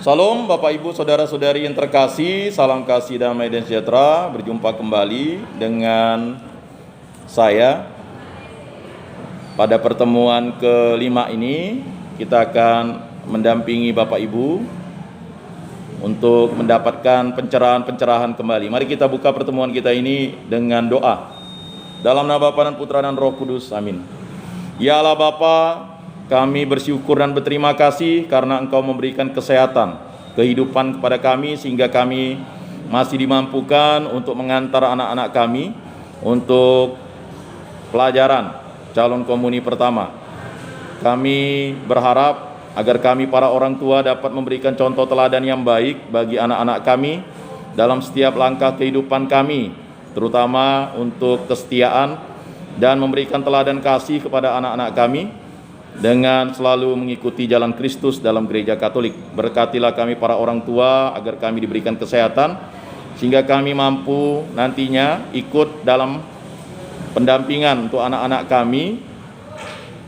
Salam Bapak Ibu Saudara-saudari yang terkasih, salam kasih damai dan sejahtera. Berjumpa kembali dengan saya pada pertemuan kelima ini. Kita akan mendampingi Bapak Ibu untuk mendapatkan pencerahan-pencerahan kembali. Mari kita buka pertemuan kita ini dengan doa. Dalam nama Bapa dan Putra dan Roh Kudus, amin. Ya Allah Bapa, kami bersyukur dan berterima kasih karena Engkau memberikan kesehatan, kehidupan kepada kami sehingga kami masih dimampukan untuk mengantar anak-anak kami untuk pelajaran calon komuni pertama. Kami berharap agar kami para orang tua dapat memberikan contoh teladan yang baik bagi anak-anak kami dalam setiap langkah kehidupan kami, terutama untuk kesetiaan dan memberikan teladan kasih kepada anak-anak kami dengan selalu mengikuti jalan Kristus dalam gereja Katolik. Berkatilah kami para orang tua agar kami diberikan kesehatan sehingga kami mampu nantinya ikut dalam pendampingan untuk anak-anak kami,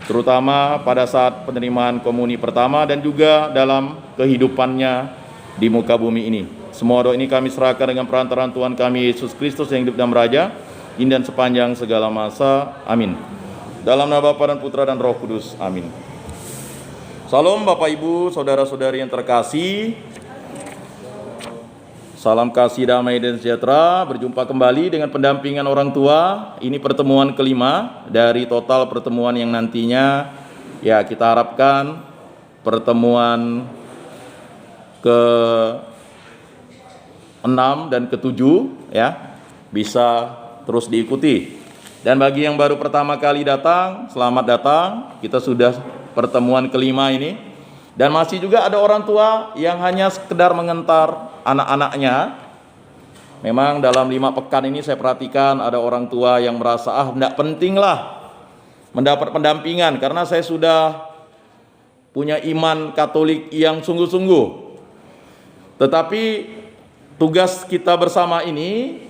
terutama pada saat penerimaan komuni pertama dan juga dalam kehidupannya di muka bumi ini. Semua doa ini kami serahkan dengan perantaraan Tuhan kami Yesus Kristus yang hidup dan beraja, kini dan sepanjang segala masa. Amin. Dalam nama Bapa dan Putra dan Roh Kudus. Amin. Salam Bapak Ibu, saudara-saudari yang terkasih. Salam kasih damai dan sejahtera. Berjumpa kembali dengan pendampingan orang tua. Ini pertemuan kelima dari total pertemuan yang nantinya ya kita harapkan pertemuan ke-6 dan ke-7 ya bisa terus diikuti. Dan bagi yang baru pertama kali datang, selamat datang. Kita sudah pertemuan kelima ini. Dan masih juga ada orang tua yang hanya sekedar mengentar anak-anaknya. Memang dalam 5 pekan ini saya perhatikan ada orang tua yang merasa tidak pentinglah mendapat pendampingan karena saya sudah punya iman Katolik yang sungguh-sungguh. Tetapi tugas kita bersama ini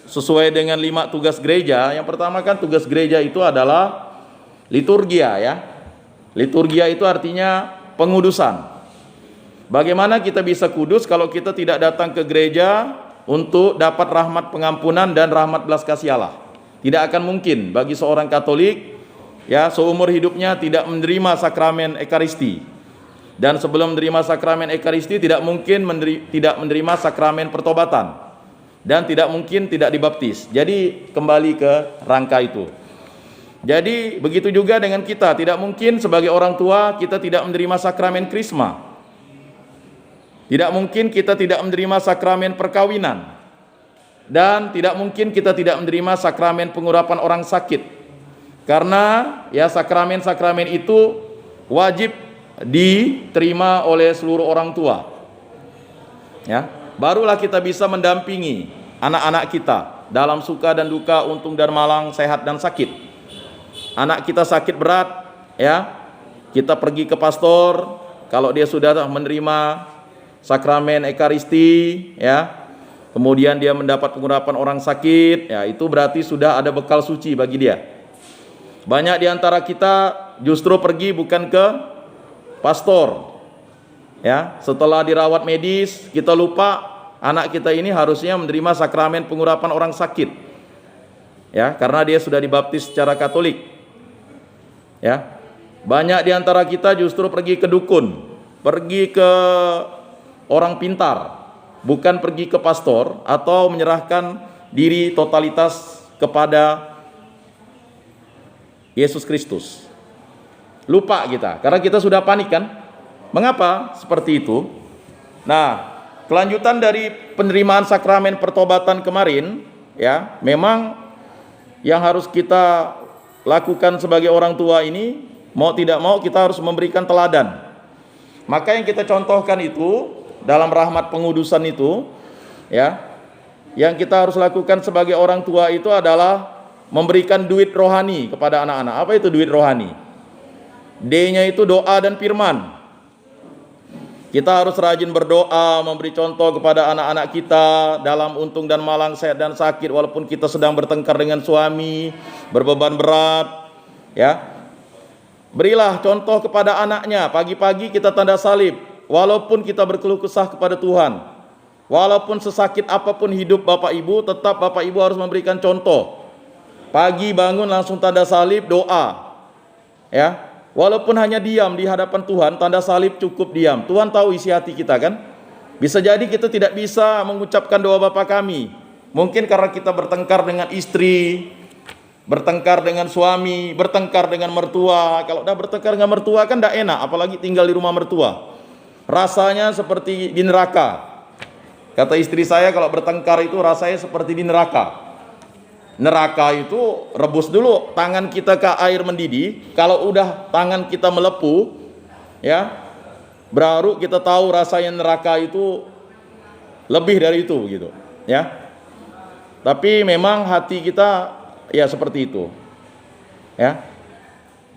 sesuai dengan 5 tugas gereja. Yang pertama kan tugas gereja itu adalah liturgia ya. Liturgia itu artinya pengudusan. Bagaimana kita bisa kudus kalau kita tidak datang ke gereja untuk dapat rahmat pengampunan dan rahmat belas kasih Allah? Tidak akan mungkin bagi seorang Katolik ya seumur hidupnya tidak menerima sakramen Ekaristi. Dan sebelum menerima sakramen Ekaristi tidak mungkin tidak menerima sakramen pertobatan. Dan tidak mungkin tidak dibaptis. Jadi kembali ke rangka itu. Jadi begitu juga dengan kita, tidak mungkin sebagai orang tua kita tidak menerima sakramen krisma. Tidak mungkin kita tidak menerima sakramen perkawinan. Dan tidak mungkin kita tidak menerima sakramen pengurapan orang sakit. Karena ya sakramen-sakramen itu wajib diterima oleh seluruh orang tua. Ya, barulah kita bisa mendampingi anak-anak kita dalam suka dan duka, untung dan malang, sehat dan sakit. Anak kita sakit berat, ya, kita pergi ke pastor. Kalau dia sudah menerima sakramen Ekaristi, ya, kemudian dia mendapat pengurapan orang sakit, ya, itu berarti sudah ada bekal suci bagi dia. Banyak di antara kita justru pergi bukan ke pastor, ya, setelah dirawat medis kita lupa anak kita ini harusnya menerima sakramen pengurapan orang sakit, ya, karena dia sudah dibaptis secara Katolik. Ya, banyak di antara kita justru pergi ke dukun, pergi ke orang pintar, bukan pergi ke pastor atau menyerahkan diri totalitas kepada Yesus Kristus. Lupa kita, karena kita sudah panik kan? Mengapa seperti itu? Nah, kelanjutan dari penerimaan sakramen pertobatan kemarin, ya, memang yang harus kita lakukan sebagai orang tua ini, mau tidak mau kita harus memberikan teladan. Maka yang kita contohkan itu dalam rahmat pengudusan itu, ya, yang kita harus lakukan sebagai orang tua itu adalah memberikan duit rohani kepada anak-anak. Apa itu duit rohani? D-nya itu doa dan firman. Kita harus rajin berdoa, memberi contoh kepada anak-anak kita dalam untung dan malang, sehat dan sakit, walaupun kita sedang bertengkar dengan suami, berbeban berat, ya. Berilah contoh kepada anaknya. Pagi-pagi kita tanda salib walaupun kita berkeluh kesah kepada Tuhan, walaupun sesakit apapun hidup Bapak Ibu, tetap Bapak Ibu harus memberikan contoh. Pagi bangun langsung tanda salib, doa. Ya, walaupun hanya diam di hadapan Tuhan, tanda salib cukup diam. Tuhan tahu isi hati kita kan? Bisa jadi kita tidak bisa mengucapkan doa Bapa kami. Mungkin karena kita bertengkar dengan istri, bertengkar dengan suami, bertengkar dengan mertua. Kalau udah bertengkar dengan mertua kan tidak enak, apalagi tinggal di rumah mertua. Rasanya seperti di neraka. Kata istri saya, kalau bertengkar itu rasanya seperti di neraka. Neraka itu rebus dulu tangan kita ke air mendidih. Kalau udah tangan kita melepuh, ya, baru kita tahu rasanya neraka itu lebih dari itu gitu, ya. Tapi memang hati kita ya seperti itu, ya.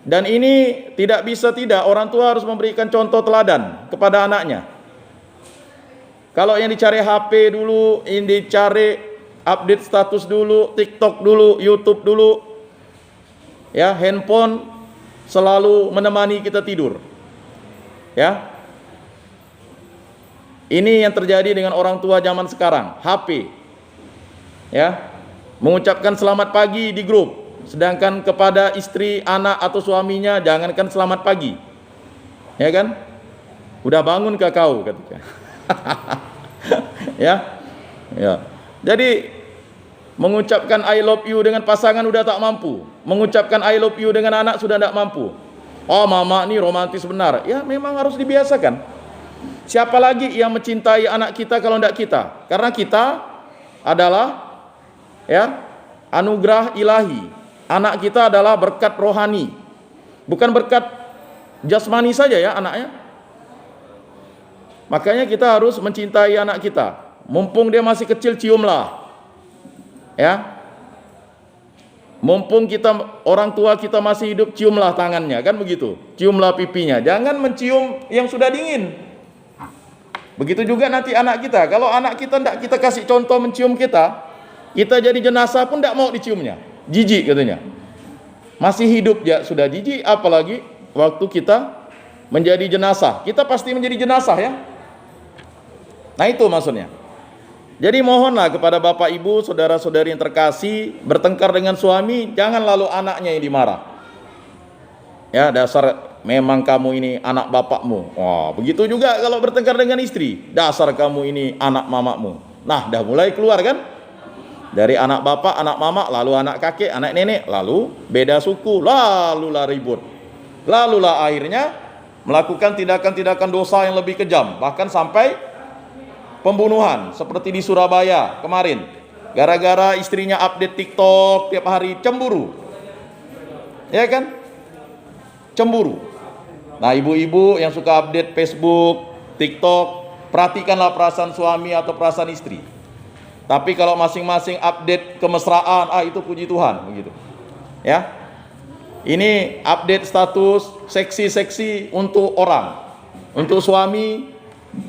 Dan ini tidak bisa tidak, orang tua harus memberikan contoh teladan kepada anaknya. Kalau yang dicari HP dulu, yang dicari update status dulu, TikTok dulu, YouTube dulu, ya, handphone selalu menemani kita tidur, ya. Ini yang terjadi dengan orang tua zaman sekarang, HP, ya, mengucapkan selamat pagi di grup, sedangkan kepada istri, anak atau suaminya jangankan selamat pagi, ya kan, udah bangun kah kau katanya. Ya, ya. Jadi mengucapkan I love you dengan pasangan udah tak mampu, mengucapkan I love you dengan anak sudah tak mampu. Oh, mama ini romantis benar. Ya memang harus dibiasakan. Siapa lagi yang mencintai anak kita kalau tidak kita? Karena kita adalah, ya, anugerah ilahi. Anak kita adalah berkat rohani, bukan berkat jasmani saja ya anaknya. Makanya kita harus mencintai anak kita. Mumpung dia masih kecil, ciumlah, ya. Mumpung kita orang tua kita masih hidup, ciumlah tangannya, kan begitu. Ciumlah pipinya, jangan mencium yang sudah dingin. Begitu juga nanti anak kita. Kalau anak kita tidak kita kasih contoh mencium kita jadi jenazah pun tidak mau diciumnya. Jijik katanya. Masih hidup ya sudah jijik, apalagi waktu kita menjadi jenazah. Kita pasti menjadi jenazah ya. Nah itu maksudnya. Jadi mohonlah kepada Bapak Ibu, saudara-saudari yang terkasih, bertengkar dengan suami, jangan lalu anaknya yang dimarah. Ya, dasar memang kamu ini anak bapakmu. Wah, begitu juga kalau bertengkar dengan istri, dasar kamu ini anak mamamu. Nah, dah mulai keluar kan? Dari anak bapak, anak mama, lalu anak kakek, anak nenek, lalu beda suku, lalulah ribut. Lalulah akhirnya melakukan tindakan-tindakan dosa yang lebih kejam, bahkan sampai pembunuhan seperti di Surabaya kemarin, gara-gara istrinya update TikTok tiap hari, cemburu, ya kan, cemburu. Nah ibu-ibu yang suka update Facebook, TikTok, perhatikanlah perasaan suami atau perasaan istri. Tapi kalau masing-masing update kemesraan, itu puji Tuhan begitu, ya. Ini update status seksi-seksi untuk orang, untuk suami,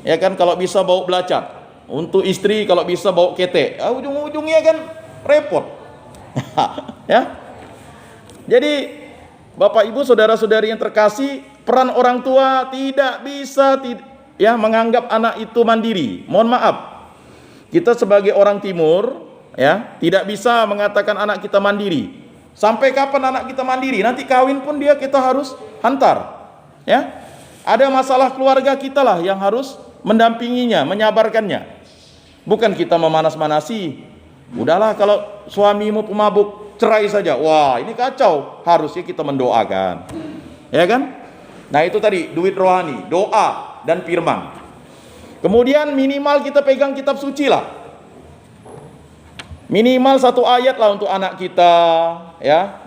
ya kan, kalau bisa bawa belacat. Untuk istri kalau bisa bawa ketek. Ujung-ujungnya kan repot. Ya. Jadi Bapak Ibu, saudara-saudari yang terkasih, peran orang tua tidak bisa ya menganggap anak itu mandiri. Mohon maaf. Kita sebagai orang timur ya tidak bisa mengatakan anak kita mandiri. Sampai kapan anak kita mandiri? Nanti kawin pun kita harus hantar. Ya. Ada masalah keluarga kita lah yang harus mendampinginya, menyabarkannya. Bukan kita memanas-manasi. Udahlah kalau suamimu pemabuk, cerai saja. Wah, ini kacau. Harusnya kita mendoakan. Ya kan? Nah, itu tadi duit rohani, doa dan firman. Kemudian minimal kita pegang kitab suci lah. Minimal 1 ayat lah untuk anak kita, ya.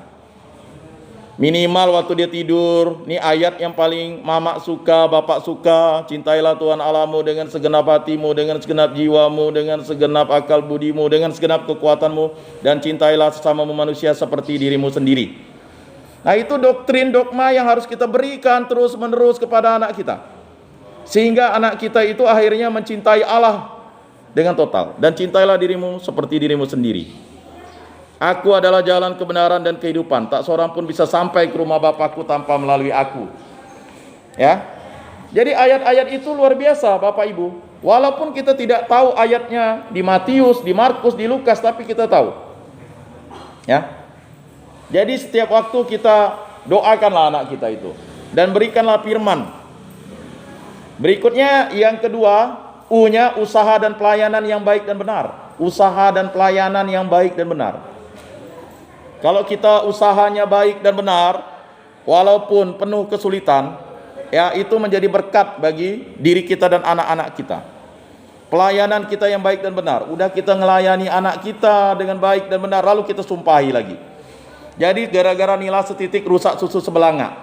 Minimal waktu dia tidur, ini ayat yang paling mama suka, bapak suka. Cintailah Tuhan Allahmu dengan segenap hatimu, dengan segenap jiwamu, dengan segenap akal budimu, dengan segenap kekuatanmu, dan cintailah sesamamu manusia seperti dirimu sendiri. Nah itu doktrin, dogma yang harus kita berikan terus menerus kepada anak kita, sehingga anak kita itu akhirnya mencintai Allah dengan total. Dan cintailah dirimu seperti dirimu sendiri. Aku adalah jalan kebenaran dan kehidupan. Tak seorang pun bisa sampai ke rumah Bapakku tanpa melalui aku. Ya. Jadi ayat-ayat itu luar biasa Bapak Ibu. Walaupun kita tidak tahu ayatnya di Matius, di Markus, di Lukas, tapi kita tahu. Ya. Jadi setiap waktu kita doakanlah anak kita itu dan berikanlah firman. Berikutnya yang kedua, U-nya usaha dan pelayanan yang baik dan benar. Usaha dan pelayanan yang baik dan benar. Kalau kita usahanya baik dan benar, walaupun penuh kesulitan, ya itu menjadi berkat bagi diri kita dan anak-anak kita. Pelayanan kita yang baik dan benar. Udah kita ngelayani anak kita dengan baik dan benar, lalu kita sumpahi lagi. Jadi gara-gara nila setitik rusak susu sebelanga.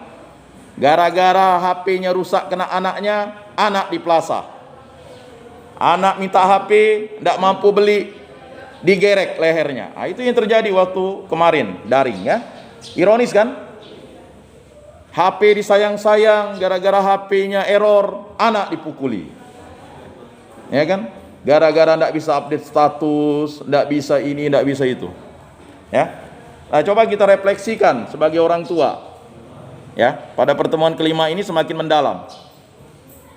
Gara-gara HP-nya rusak kena anaknya, anak di plaza. Anak minta HP, tidak mampu beli, digerek lehernya. Nah, itu yang terjadi waktu kemarin, daring ya. Ironis kan? HP disayang-sayang, gara-gara HP-nya error, anak dipukuli. Ya kan? Gara-gara tidak bisa update status, tidak bisa ini, tidak bisa itu. Ya. Nah, coba kita refleksikan sebagai orang tua. Ya, pada pertemuan kelima ini semakin mendalam.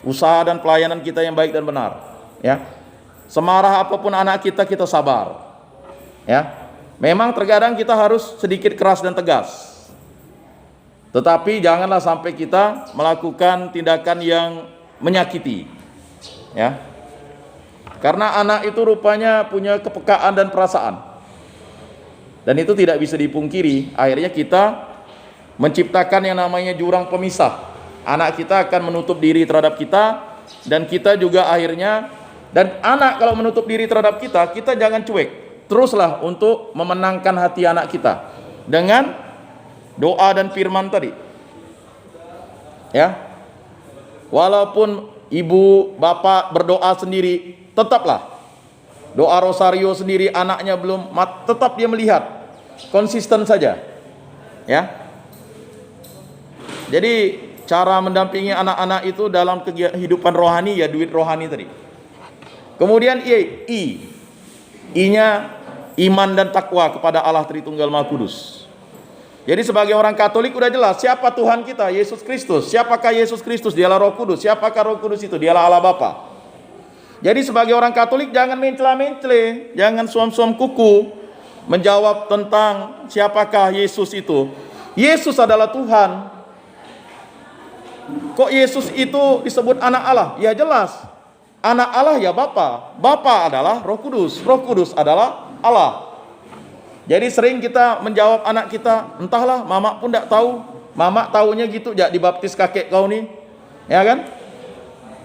Usaha dan pelayanan kita yang baik dan benar. Ya. Semarah apapun anak kita, kita sabar. Ya. Memang terkadang kita harus sedikit keras dan tegas. Tetapi janganlah sampai kita melakukan tindakan yang menyakiti. Ya. Karena anak itu rupanya punya kepekaan dan perasaan. Dan itu tidak bisa dipungkiri. Akhirnya kita menciptakan yang namanya jurang pemisah. Anak kita akan menutup diri terhadap kita, dan kita juga akhirnya, dan anak kalau menutup diri terhadap kita, kita jangan cuek. Teruslah untuk memenangkan hati anak kita dengan doa dan firman tadi. Ya. Walaupun ibu, bapak berdoa sendiri, tetaplah doa rosario sendiri, anaknya belum, tetap dia melihat. Konsisten saja. Ya. Jadi cara mendampingi anak-anak itu dalam kehidupan rohani, ya duit rohani tadi. Kemudian I-nya iman dan takwa kepada Allah Tritunggal Maha Kudus. Jadi sebagai orang Katolik udah jelas siapa Tuhan kita, Yesus Kristus. Siapakah Yesus Kristus? Dialah Roh Kudus. Siapakah Roh Kudus itu? Dialah Allah Bapa. Jadi sebagai orang Katolik jangan mencela-mencela, jangan suam-suam kuku menjawab tentang siapakah Yesus itu. Yesus adalah Tuhan. Kok Yesus itu disebut anak Allah? Ya jelas. Anak Allah ya Bapa. Bapa adalah Roh Kudus. Roh Kudus adalah Allah. Jadi sering kita menjawab anak kita, entahlah, mama pun tidak tahu. Mama taunya gitu, ya dibaptis kakek kau nih. Ya kan?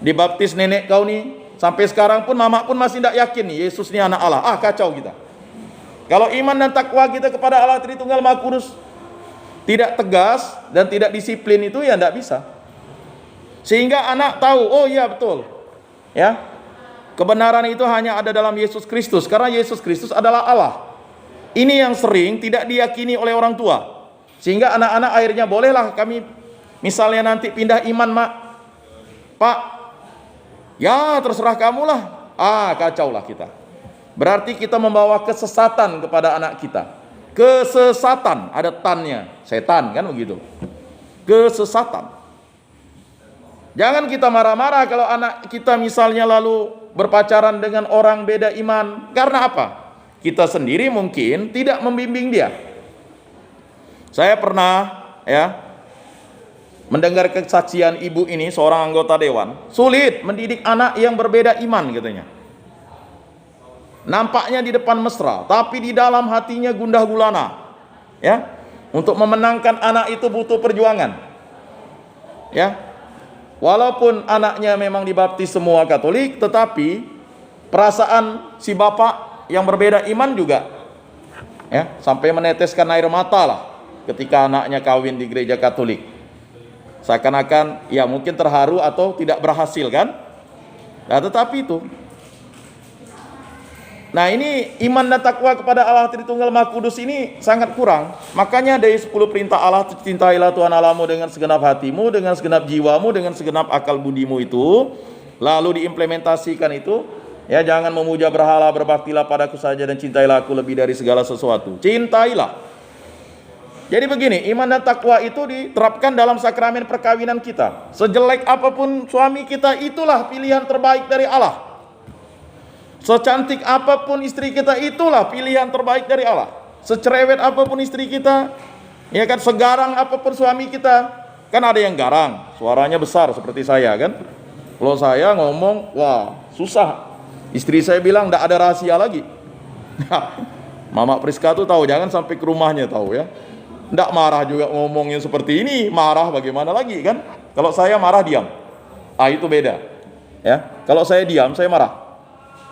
Dibaptis nenek kau nih. Sampai sekarang pun mama pun masih tidak yakin nih Yesus ini anak Allah. Kacau kita. Kalau iman dan takwa kita kepada Allah Tritunggal Maha Kudus tidak tegas dan tidak disiplin, itu ya tidak bisa. Sehingga anak tahu, oh iya betul. Ya. Kebenaran itu hanya ada dalam Yesus Kristus, karena Yesus Kristus adalah Allah. Ini yang sering tidak diyakini oleh orang tua. Sehingga anak-anak akhirnya, bolehlah kami misalnya nanti pindah iman, Mak. Pak, ya terserah kamulah. Kacaulah kita. Berarti kita membawa kesesatan kepada anak kita. Kesesatan, ada tannya, setan kan begitu. Kesesatan. Jangan kita marah-marah kalau anak kita misalnya lalu berpacaran dengan orang beda iman. Karena apa? Kita sendiri mungkin tidak membimbing dia. Saya pernah mendengar kesaksian ibu ini, seorang anggota dewan, sulit mendidik anak yang berbeda iman katanya. Nampaknya di depan mesra, tapi di dalam hatinya gundah gulana. Ya, untuk memenangkan anak itu butuh perjuangan. Ya, walaupun anaknya memang dibaptis semua Katolik, tetapi perasaan si bapak yang berbeda iman juga, ya, sampai meneteskan air mata lah ketika anaknya kawin di gereja Katolik. Seakan-akan ya mungkin terharu atau tidak berhasil kan. Nah tetapi itu, nah ini iman dan takwa kepada Allah Tritunggal Maha Kudus ini sangat kurang. Makanya dari 10 perintah Allah, cintailah Tuhan Allahmu dengan segenap hatimu, dengan segenap jiwamu, dengan segenap akal budimu itu, lalu diimplementasikan itu, ya jangan memuja berhala, berbaktilah padaku saja dan cintailah aku lebih dari segala sesuatu. Cintailah. Jadi begini, iman dan takwa itu diterapkan dalam sakramen perkawinan kita. Sejelek apapun suami kita, itulah pilihan terbaik dari Allah. Secantik apapun istri kita, itulah pilihan terbaik dari Allah. Secerewet apapun istri kita, ya kan, segarang apapun suami kita. Kan ada yang garang, suaranya besar seperti saya kan. Kalau saya ngomong, wah susah. Istri saya bilang enggak ada rahasia lagi. Mama Priska tuh tahu, jangan sampai ke rumahnya tahu ya. Enggak marah juga ngomongnya seperti ini, marah bagaimana lagi kan? Kalau saya marah diam. Itu beda. Ya. Kalau saya diam, saya marah.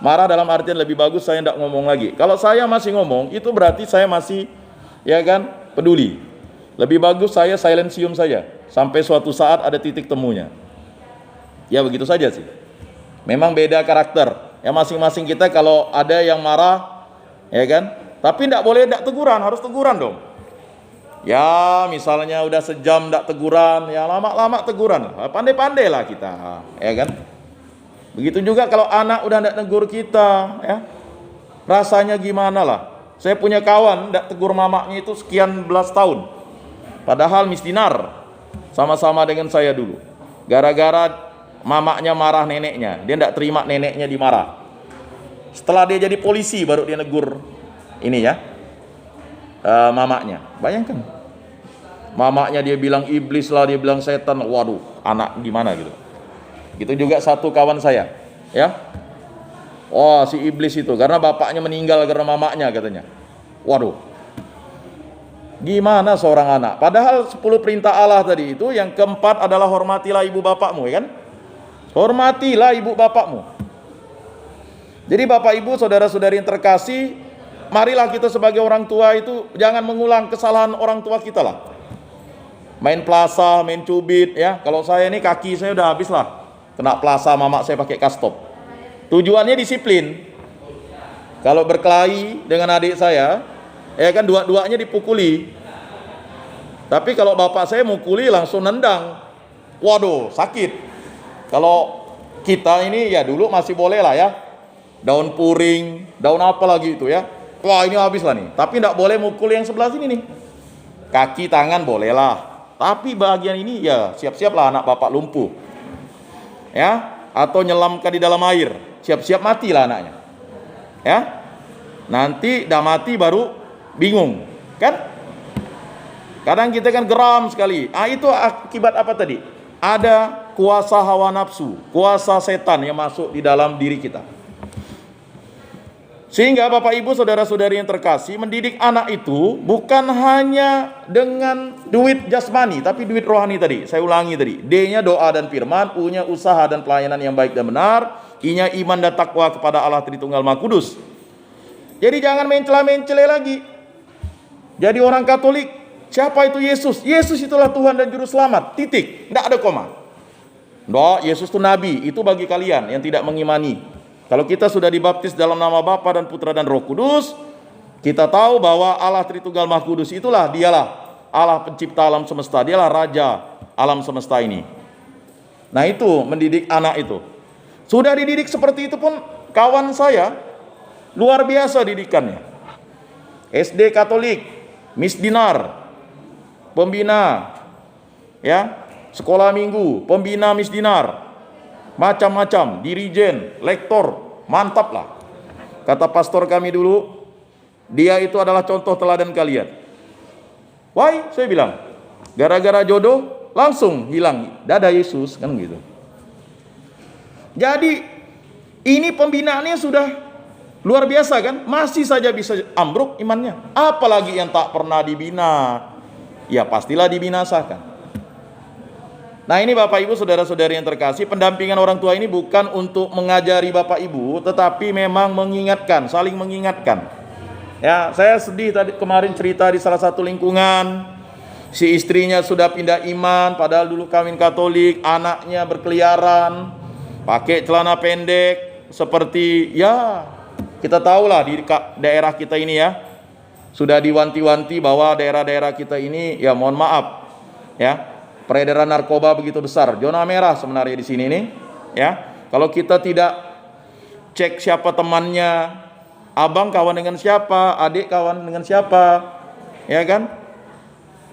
Marah dalam artian lebih bagus saya enggak ngomong lagi. Kalau saya masih ngomong, itu berarti saya masih ya kan, peduli. Lebih bagus saya silencium saja sampai suatu saat ada titik temunya. Ya begitu saja sih. Memang beda karakter. Ya masing-masing kita kalau ada yang marah, ya kan? Tapi enggak boleh enggak teguran, harus teguran dong. Ya misalnya udah sejam enggak teguran, ya lama-lama teguran. Pandai-pandai lah kita, ya kan? Begitu juga kalau anak udah enggak tegur kita, ya. Rasanya gimana lah? Saya punya kawan enggak tegur mamanya itu sekian belas tahun. Padahal misdinar sama-sama dengan saya dulu. Gara-gara mamanya marah neneknya, dia enggak terima neneknya dimarah. Setelah dia jadi polisi baru dia negur ini ya. Mamanya. Bayangkan. Mamanya dia bilang iblis lah, dia bilang setan. Waduh, anak gimana gitu. Gitu juga satu kawan saya, ya. Oh, si iblis itu karena bapaknya meninggal karena mamanya katanya. Waduh. Gimana seorang anak? Padahal 10 perintah Allah tadi itu yang keempat adalah hormatilah ibu bapakmu, ya kan? Hormatilah ibu bapakmu. Jadi Bapak Ibu, saudara-saudari yang terkasih, marilah kita sebagai orang tua itu jangan mengulang kesalahan orang tua kita lah. Main plaza, main cubit ya. Kalau saya ini kaki saya udah habis lah. Kena plaza mama saya pakai kastop. Tujuannya disiplin. Kalau berkelahi dengan adik saya, ya kan dua-duanya dipukuli. Tapi kalau bapak saya mukuli langsung nendang. Waduh, sakit. Kalau kita ini ya dulu masih boleh lah ya. Daun puring, daun apa lagi itu ya. Wah, ini habis lah nih. Tapi enggak boleh mukul yang sebelah sini nih. Kaki, tangan bolehlah. Tapi bagian ini ya siap-siaplah anak bapak lumpuh. Ya, atau nyelamkan di dalam air, siap-siap matilah anaknya. Ya, nanti dah mati baru bingung, kan? Kadang kita kan geram sekali. Itu akibat apa tadi? Ada kuasa hawa nafsu, kuasa setan yang masuk di dalam diri kita. Sehingga Bapak Ibu saudara-saudari yang terkasih, mendidik anak itu bukan hanya dengan duit jasmani, tapi duit rohani tadi. Saya ulangi tadi. D-nya doa dan firman, U-nya usaha dan pelayanan yang baik dan benar, I-nya iman dan takwa kepada Allah Tritunggal Maha Kudus. Jadi jangan mencela-mencela lagi. Jadi orang Katolik, siapa itu Yesus? Yesus itulah Tuhan dan Juru Selamat. Titik. Tidak ada koma. Nggak, Yesus itu Nabi. Itu bagi kalian yang tidak mengimani. Kalau kita sudah dibaptis dalam nama Bapa dan Putra dan Roh Kudus, kita tahu bahwa Allah Tritunggal Maha Kudus itulah dialah Allah pencipta alam semesta, dialah Raja alam semesta ini. Nah itu mendidik anak itu. Sudah dididik seperti itu pun kawan saya luar biasa didikannya. SD Katolik, misdinar, pembina, ya, sekolah minggu, pembina misdinar. Macam-macam, dirijen, lektor, mantap lah. Kata pastor kami dulu, dia itu adalah contoh teladan kalian. Why? Saya bilang, gara-gara jodoh langsung hilang. Dadah Yesus, kan gitu. Jadi ini pembinaannya sudah luar biasa kan? Masih saja bisa ambruk imannya. Apalagi yang tak pernah dibina, ya pastilah dibinasakan. Nah ini Bapak Ibu saudara-saudari yang terkasih, pendampingan orang tua ini bukan untuk mengajari Bapak Ibu, tetapi memang mengingatkan, saling mengingatkan. Ya, saya sedih tadi kemarin cerita di salah satu lingkungan, si istrinya sudah pindah iman, padahal dulu kawin Katolik, anaknya berkeliaran, pakai celana pendek, seperti ya kita tahulah di daerah kita ini ya, sudah diwanti-wanti bahwa daerah-daerah kita ini ya mohon maaf, ya. Peredaran narkoba begitu besar, zona merah sebenarnya di sini nih, ya. Kalau kita tidak cek siapa temannya, abang kawan dengan siapa, adik kawan dengan siapa, ya kan?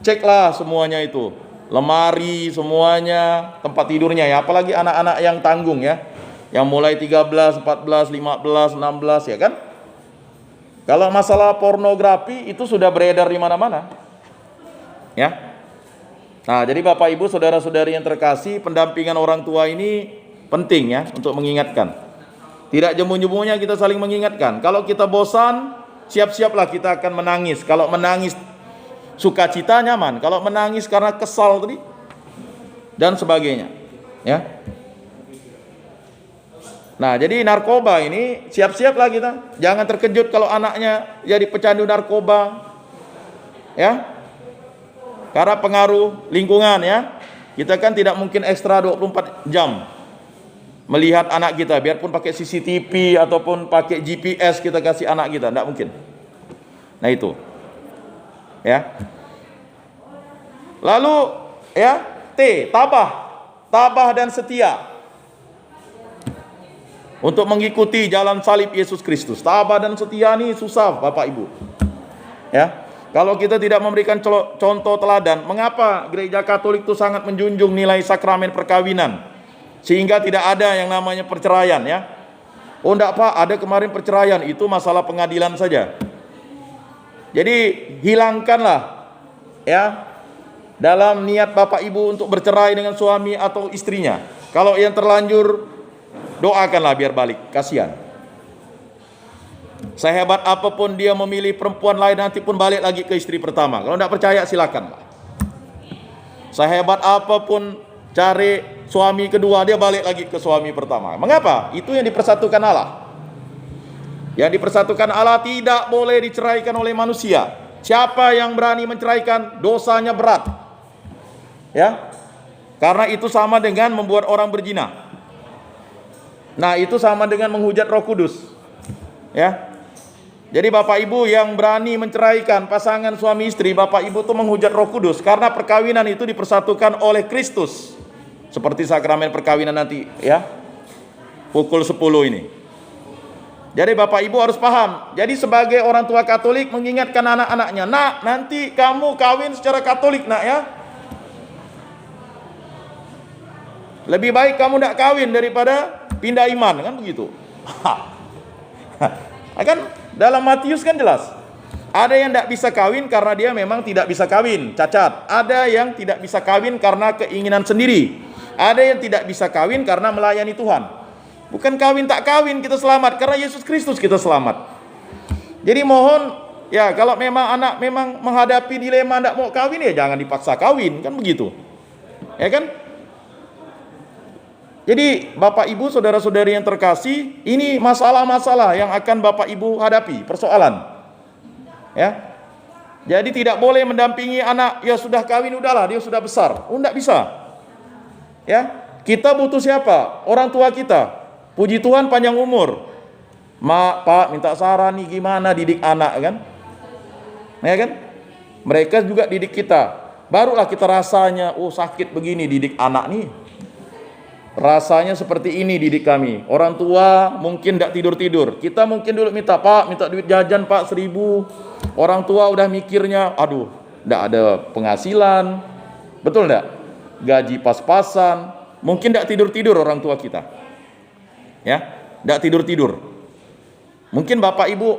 ceklah semuanya itu, lemari semuanya, tempat tidurnya ya, apalagi anak-anak yang tanggung ya, yang mulai 13, 14, 15, 16 ya kan. Kalau masalah pornografi itu sudah beredar di mana-mana ya. Nah, jadi Bapak Ibu, saudara-saudari yang terkasih, pendampingan orang tua ini penting ya untuk mengingatkan. Tidak jemu-jemunya kita saling mengingatkan. Kalau kita bosan, siap-siaplah kita akan menangis. Kalau menangis sukacita nyaman, kalau menangis karena kesal tadi dan sebagainya, ya. Nah, jadi narkoba ini siap-siaplah kita. Jangan terkejut kalau anaknya jadi pecandu narkoba. Ya. Karena pengaruh lingkungan ya. Kita kan tidak mungkin ekstra 24 jam melihat anak kita, biarpun pakai CCTV ataupun pakai GPS kita kasih anak kita, tidak mungkin. Nah itu. Ya. Lalu ya, tabah dan setia. Untuk mengikuti jalan salib Yesus Kristus. Tabah dan setia ini susah Bapak Ibu. Ya. Kalau kita tidak memberikan contoh teladan, mengapa gereja Katolik itu sangat menjunjung nilai sakramen perkawinan? Sehingga tidak ada yang namanya perceraian ya. Oh enggak Pak, ada kemarin perceraian, itu masalah pengadilan saja. Jadi hilangkanlah ya dalam niat Bapak Ibu untuk bercerai dengan suami atau istrinya. Kalau yang terlanjur, doakanlah biar balik, kasihan. Sehebat apapun dia memilih perempuan lain, nanti pun balik lagi ke istri pertama. Kalau tidak percaya silakan. Sehebat apapun cari suami kedua, dia balik lagi ke suami pertama. Mengapa? Itu yang dipersatukan Allah. Yang dipersatukan Allah tidak boleh diceraikan oleh manusia. Siapa yang berani menceraikan, dosanya berat. Ya. Karena itu sama dengan membuat orang berzina. Nah, itu sama dengan menghujat Roh Kudus. Ya. Jadi Bapak Ibu yang berani menceraikan pasangan suami istri, Bapak Ibu itu menghujat Roh Kudus, karena perkawinan itu dipersatukan oleh Kristus. Seperti sakramen perkawinan nanti ya. Pukul 10 ini. Jadi Bapak Ibu harus paham. Jadi sebagai orang tua Katolik mengingatkan anak-anaknya, "Nak, nanti kamu kawin secara Katolik, Nak ya. Lebih baik kamu tidak kawin daripada pindah iman," kan begitu. Kan dalam Matius kan jelas. Ada yang tidak bisa kawin karena dia memang tidak bisa kawin, cacat. Ada yang tidak bisa kawin karena keinginan sendiri. Ada yang tidak bisa kawin karena melayani Tuhan. Bukan kawin tak kawin kita selamat, karena Yesus Kristus kita selamat. Jadi mohon ya, kalau memang anak memang menghadapi dilema tidak mau kawin, ya jangan dipaksa kawin, kan begitu. Ya kan? Jadi Bapak Ibu, saudara-saudari yang terkasih, ini masalah-masalah yang akan Bapak Ibu hadapi, persoalan. Ya. Jadi tidak boleh mendampingi anak, ya sudah kawin udahlah, dia sudah besar. Oh, enggak bisa. Ya. Kita butuh siapa? Orang tua kita. Puji Tuhan panjang umur. Mak, Pak, minta saran nih gimana didik anak kan? Ya kan? Mereka juga didik kita. Barulah kita rasanya, oh sakit begini didik anak nih. Rasanya seperti ini didik kami. Orang tua mungkin tidak tidur-tidur. Kita mungkin dulu minta, Pak, minta duit jajan Pak 1.000. Orang tua udah mikirnya, aduh, tidak ada penghasilan. Betul tidak? Gaji pas-pasan. Mungkin tidak tidur-tidur orang tua kita. Ya, tidak tidur-tidur. Mungkin Bapak Ibu,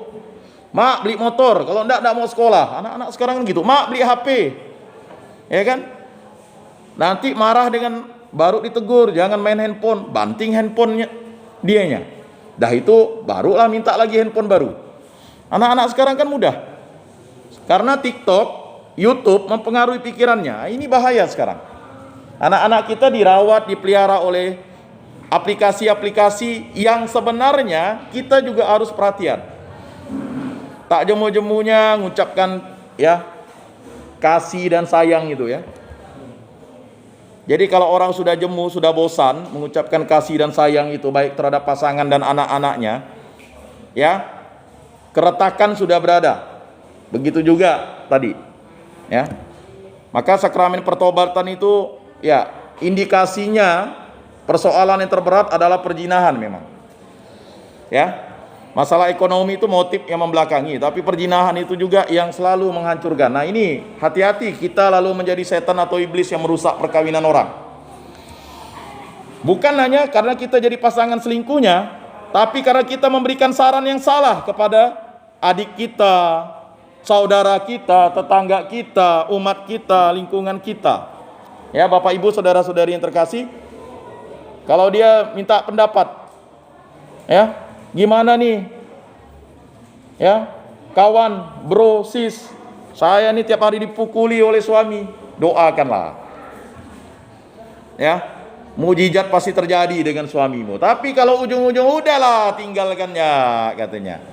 Mak beli motor, kalau tidak mau sekolah. Anak-anak sekarang gitu, Mak beli HP. Ya kan? Nanti marah dengan, baru ditegur, jangan main handphone, banting handphonenya dianya. Dah itu barulah minta lagi handphone baru. Anak-anak sekarang kan mudah. Karena TikTok, YouTube mempengaruhi pikirannya. Ini bahaya sekarang. Anak-anak kita dirawat, dipelihara oleh aplikasi-aplikasi yang sebenarnya kita juga harus perhatian. Tak jemu-jemunya mengucapkan ya kasih dan sayang gitu ya. Jadi kalau orang sudah jemu, sudah bosan mengucapkan kasih dan sayang itu baik terhadap pasangan dan anak-anaknya, ya, keretakan sudah berada. Begitu juga tadi, ya. Maka sakramen pertobatan itu, ya, indikasinya persoalan yang terberat adalah perzinahan memang. Ya. Masalah ekonomi itu motif yang membelakangi, tapi perzinahan itu juga yang selalu menghancurkan. Nah ini hati-hati kita lalu menjadi setan atau iblis yang merusak perkawinan orang. Bukan hanya karena kita jadi pasangan selingkuhnya, tapi karena kita memberikan saran yang salah kepada adik kita, saudara kita, tetangga kita, umat kita, lingkungan kita. Ya Bapak Ibu saudara-saudari yang terkasih, kalau dia minta pendapat, ya gimana nih, ya kawan, bro, sis, saya nih tiap hari dipukuli oleh suami, doakanlah, ya mujizat pasti terjadi dengan suamimu. Tapi kalau ujung-ujung udahlah tinggalkannya katanya,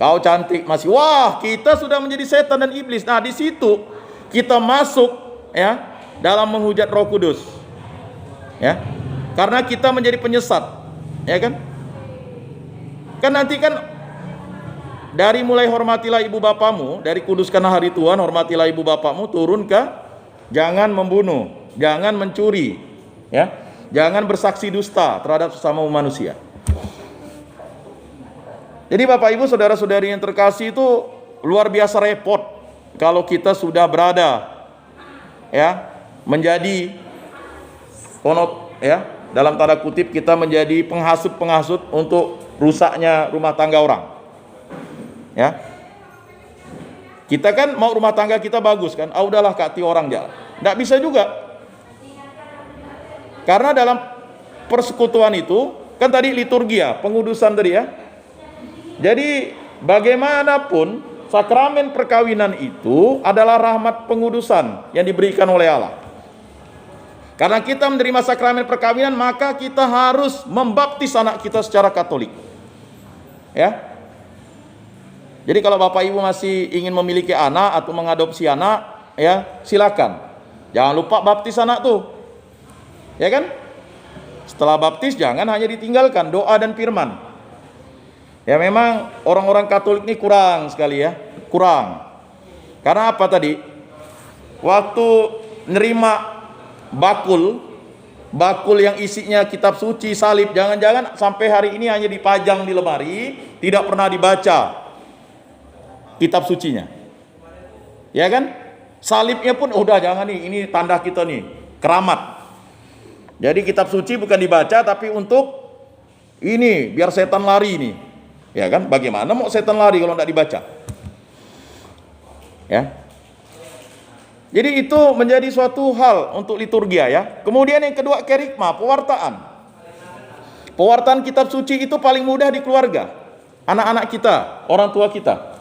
kau cantik masih, wah kita sudah menjadi setan dan iblis. Nah di situ kita masuk ya dalam menghujat Roh Kudus, ya karena kita menjadi penyesat, ya kan? Kan nanti kan dari mulai hormatilah ibu bapamu, dari kuduskanlah hari Tuhan, hormatilah ibu bapamu, turun ke jangan membunuh, jangan mencuri, ya, jangan bersaksi dusta terhadap sesama manusia. Jadi Bapak Ibu saudara-saudari yang terkasih, itu luar biasa repot kalau kita sudah berada ya menjadi ya dalam tanda kutip kita menjadi penghasut-penghasut untuk rusaknya rumah tangga orang. Ya. Kita kan mau rumah tangga kita bagus kan? Ah udahlah kati orang jalan. Enggak bisa juga. Karena dalam persekutuan itu kan tadi liturgia, pengudusan tadi ya. Jadi bagaimanapun sakramen perkawinan itu adalah rahmat pengudusan yang diberikan oleh Allah. Karena kita menerima sakramen perkawinan, maka kita harus membaptis anak kita secara Katolik. Ya. Jadi kalau Bapak Ibu masih ingin memiliki anak atau mengadopsi anak, ya silakan. Jangan lupa baptis anak tuh. Ya kan? Setelah baptis jangan hanya ditinggalkan doa dan firman. Ya memang orang-orang Katolik ini kurang sekali ya, kurang. Karena apa tadi? Waktu nerima bakul yang isinya kitab suci, salib, jangan-jangan sampai hari ini hanya dipajang di lemari, tidak pernah dibaca kitab sucinya. Ya kan? Salibnya pun udah jangan nih, ini tanda kita nih, keramat. Jadi kitab suci bukan dibaca tapi untuk ini biar setan lari nih. Ya kan? Bagaimana mau setan lari kalau tidak dibaca? Ya. Jadi itu menjadi suatu hal untuk liturgia ya. Kemudian yang kedua kerikma, pewartaan. Pewartaan kitab suci itu paling mudah di keluarga. Anak-anak kita, orang tua kita.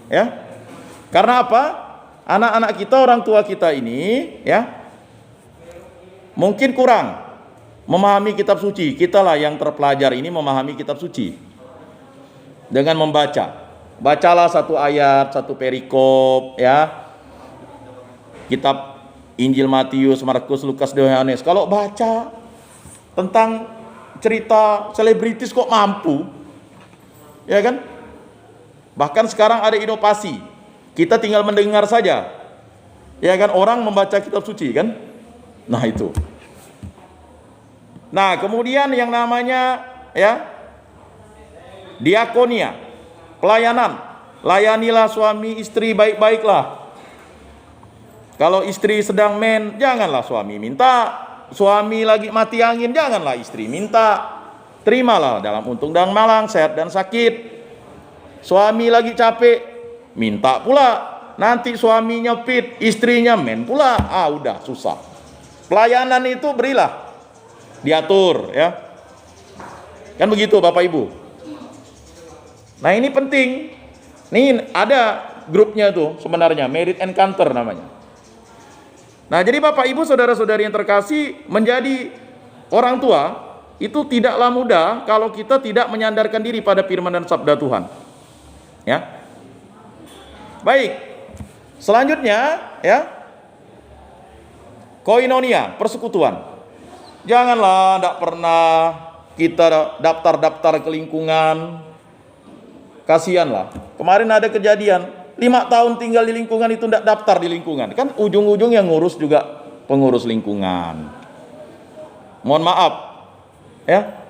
Ya. Karena apa? Anak-anak kita, orang tua kita ini ya mungkin kurang memahami kitab suci. Kitalah yang terpelajar ini memahami kitab suci dengan membaca. Bacalah satu ayat, satu perikop ya. Kitab Injil Matius, Markus, Lukas, Yohanes. Kalau baca tentang cerita selebritis kok mampu. Ya kan? Bahkan sekarang ada inovasi. Kita tinggal mendengar saja. Ya kan, orang membaca kitab suci kan? Nah, itu. Nah, kemudian yang namanya ya diakonia, pelayanan. Layanilah suami istri baik-baiklah. Kalau istri sedang janganlah suami minta. Suami lagi mati angin, janganlah istri minta. Terimalah dalam untung dan malang, sehat dan sakit. Suami lagi capek, minta pula. Nanti suaminya fit, istrinya pula. Ah udah susah. Pelayanan itu berilah, diatur ya. Kan begitu Bapak Ibu. Nah ini penting. Nih ada grupnya tuh sebenarnya, Merit Encounter namanya. Nah jadi Bapak Ibu saudara-saudari yang terkasih, menjadi orang tua itu tidaklah mudah kalau kita tidak menyandarkan diri pada firman dan sabda Tuhan. Ya. Baik. Selanjutnya ya. Koinonia, persekutuan. Janganlah tidak pernah kita daftar-daftar ke lingkungan. Kasihanlah. Kemarin ada kejadian 5 tahun tinggal di lingkungan itu tidak daftar di lingkungan. Kan ujung-ujung yang ngurus juga pengurus lingkungan. Mohon maaf. Ya.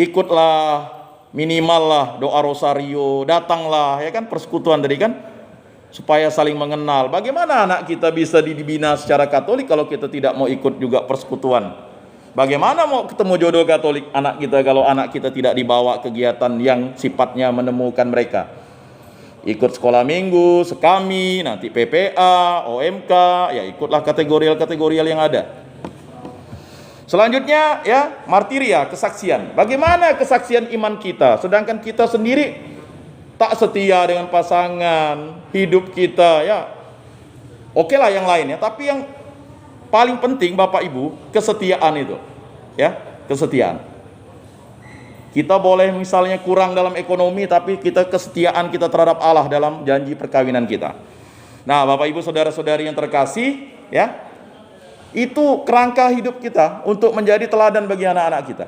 Ikutlah minimal lah doa rosario, datanglah, ya kan, persekutuan tadi kan, supaya saling mengenal. Bagaimana anak kita bisa dibina secara Katolik kalau kita tidak mau ikut juga persekutuan? Bagaimana mau ketemu jodoh Katolik anak kita kalau anak kita tidak dibawa kegiatan yang sifatnya menemukan mereka? Ikut sekolah minggu, sekami, nanti PPA, OMK, ya ikutlah kategorial yang ada. Selanjutnya ya, martiria, kesaksian. Bagaimana kesaksian iman kita sedangkan kita sendiri tak setia dengan pasangan, hidup kita ya. Oke lah yang lain ya, tapi yang paling penting Bapak Ibu, kesetiaan itu. Ya, kesetiaan. Kita boleh misalnya kurang dalam ekonomi, tapi kita kesetiaan kita terhadap Allah dalam janji perkawinan kita. Nah, Bapak Ibu saudara-saudari yang terkasih, ya, itu kerangka hidup kita untuk menjadi teladan bagi anak-anak kita.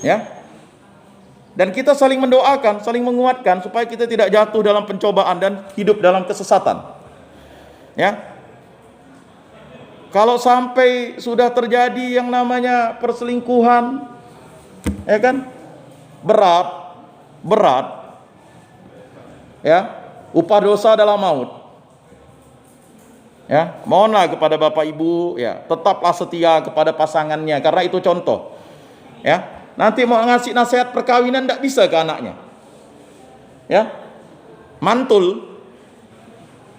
Ya. Dan kita saling mendoakan, saling menguatkan supaya kita tidak jatuh dalam pencobaan dan hidup dalam kesesatan. Ya. Kalau sampai sudah terjadi yang namanya perselingkuhan, ya kan, berat, ya, upah dosa adalah maut. Ya, mohonlah kepada Bapak Ibu, ya, tetaplah setia kepada pasangannya, karena itu contoh. Ya, nanti mau ngasih nasihat perkawinan tidak bisa ke anaknya. Ya, mantul,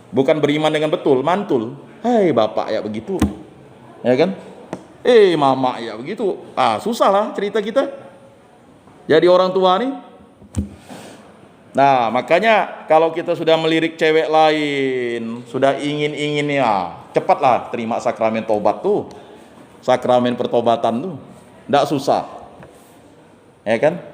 bukan beriman dengan betul, mantul. Hai bapak ya begitu, ya kan? Mama ya begitu. Susah lah cerita kita. Jadi orang tua nih. Nah, makanya kalau kita sudah melirik cewek lain, sudah ingin ya, cepatlah terima sakramen tobat tuh. Sakramen pertobatan tuh. Nggak susah. Ya kan?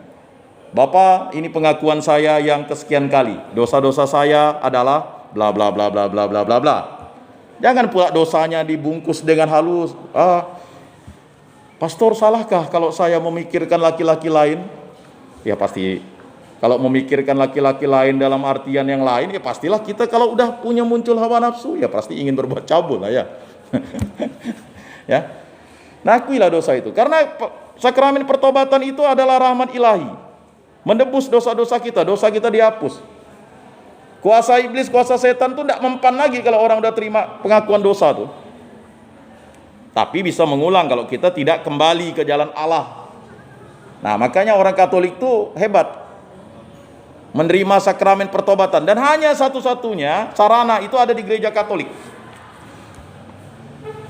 Bapak, ini pengakuan saya yang kesekian kali. Dosa-dosa saya adalah bla bla bla bla bla bla bla bla. Jangan pula dosanya dibungkus dengan halus. Pastor, salahkah kalau saya memikirkan laki-laki lain? Ya pasti. Kalau memikirkan laki-laki lain dalam artian yang lain, ya pastilah kita kalau udah punya muncul hawa nafsu, ya pasti ingin berbuat cabul lah ya. Ya. Nah, akuilah dosa itu. Karena sakramen pertobatan itu adalah rahmat ilahi. Menebus dosa-dosa kita dihapus. Kuasa iblis, kuasa setan tuh tidak mempan lagi kalau orang udah terima pengakuan dosa tuh. Tapi bisa mengulang kalau kita tidak kembali ke jalan Allah. Nah, makanya orang Katolik tuh hebat. Menerima sakramen pertobatan. Dan hanya satu-satunya sarana itu ada di gereja Katolik.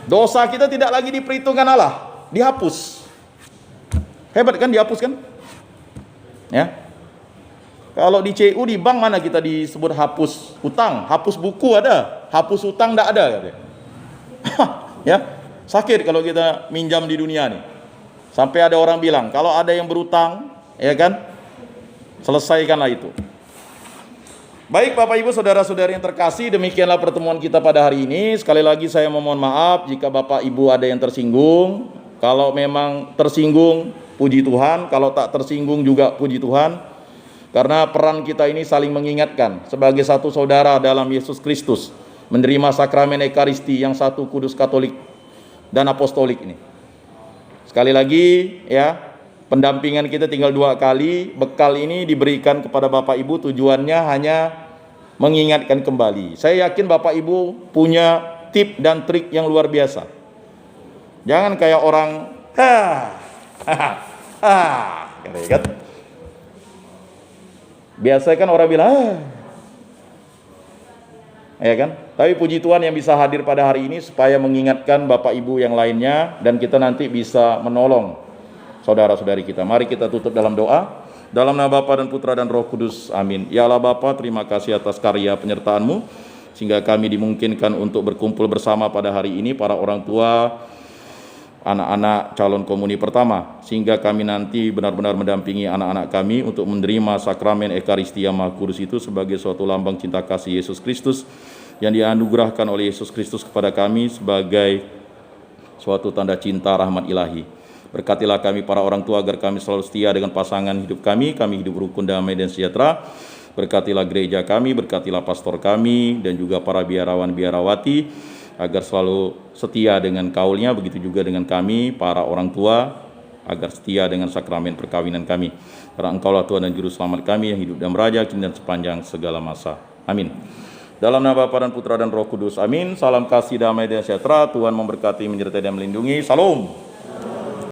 Dosa kita tidak lagi diperhitungkan Allah. Dihapus. Hebat kan, dihapus kan? Ya. Kalau di CU, di bank mana kita disebut hapus utang, hapus buku ada, hapus utang enggak ada katanya. Ya, sakit kalau kita minjam di dunia nih. Sampai ada orang bilang, kalau ada yang berutang, ya kan, selesaikanlah itu. Baik Bapak Ibu saudara-saudari yang terkasih, demikianlah pertemuan kita pada hari ini. Sekali lagi saya memohon maaf jika Bapak Ibu ada yang tersinggung. Kalau memang tersinggung, puji Tuhan. Kalau tak tersinggung juga puji Tuhan. Karena peran kita ini saling mengingatkan sebagai satu saudara dalam Yesus Kristus, menerima sakramen Ekaristi yang satu, kudus, Katolik dan Apostolik ini. Sekali lagi ya, pendampingan kita tinggal 2 kali. Bekal ini diberikan kepada Bapak Ibu, tujuannya hanya mengingatkan kembali. Saya yakin Bapak Ibu punya tip dan trik yang luar biasa. Jangan kayak orang kan? Biasa kan orang bilang ya kan? Tapi puji Tuhan yang bisa hadir pada hari ini supaya mengingatkan Bapak Ibu yang lainnya, dan kita nanti bisa menolong saudara-saudari kita. Mari kita tutup dalam doa. Dalam nama Bapa dan Putra dan Roh Kudus, amin. Ya Allah Bapa, terima kasih atas karya penyertaan-Mu sehingga kami dimungkinkan untuk berkumpul bersama pada hari ini, para orang tua, anak-anak calon komuni pertama, sehingga kami nanti benar-benar mendampingi anak-anak kami untuk menerima sakramen Ekaristia Maha Kudus itu sebagai suatu lambang cinta kasih Yesus Kristus yang dianugerahkan oleh Yesus Kristus kepada kami sebagai suatu tanda cinta rahmat ilahi. Berkatilah kami para orang tua agar kami selalu setia dengan pasangan hidup kami hidup rukun, damai dan sejahtera. Berkatilah gereja kami, berkatilah pastor kami dan juga para biarawan-biarawati agar selalu setia dengan kaulnya, begitu juga dengan kami, para orang tua, agar setia dengan sakramen perkawinan kami. Karena Engkaulah Tuhan dan Juru Selamat kami yang hidup dan meraja kini dan sepanjang segala masa. Amin. Dalam nama Bapa dan Putra dan Roh Kudus. Amin. Salam kasih, damai dan sejahtera. Tuhan memberkati, menyertai dan melindungi. Salam.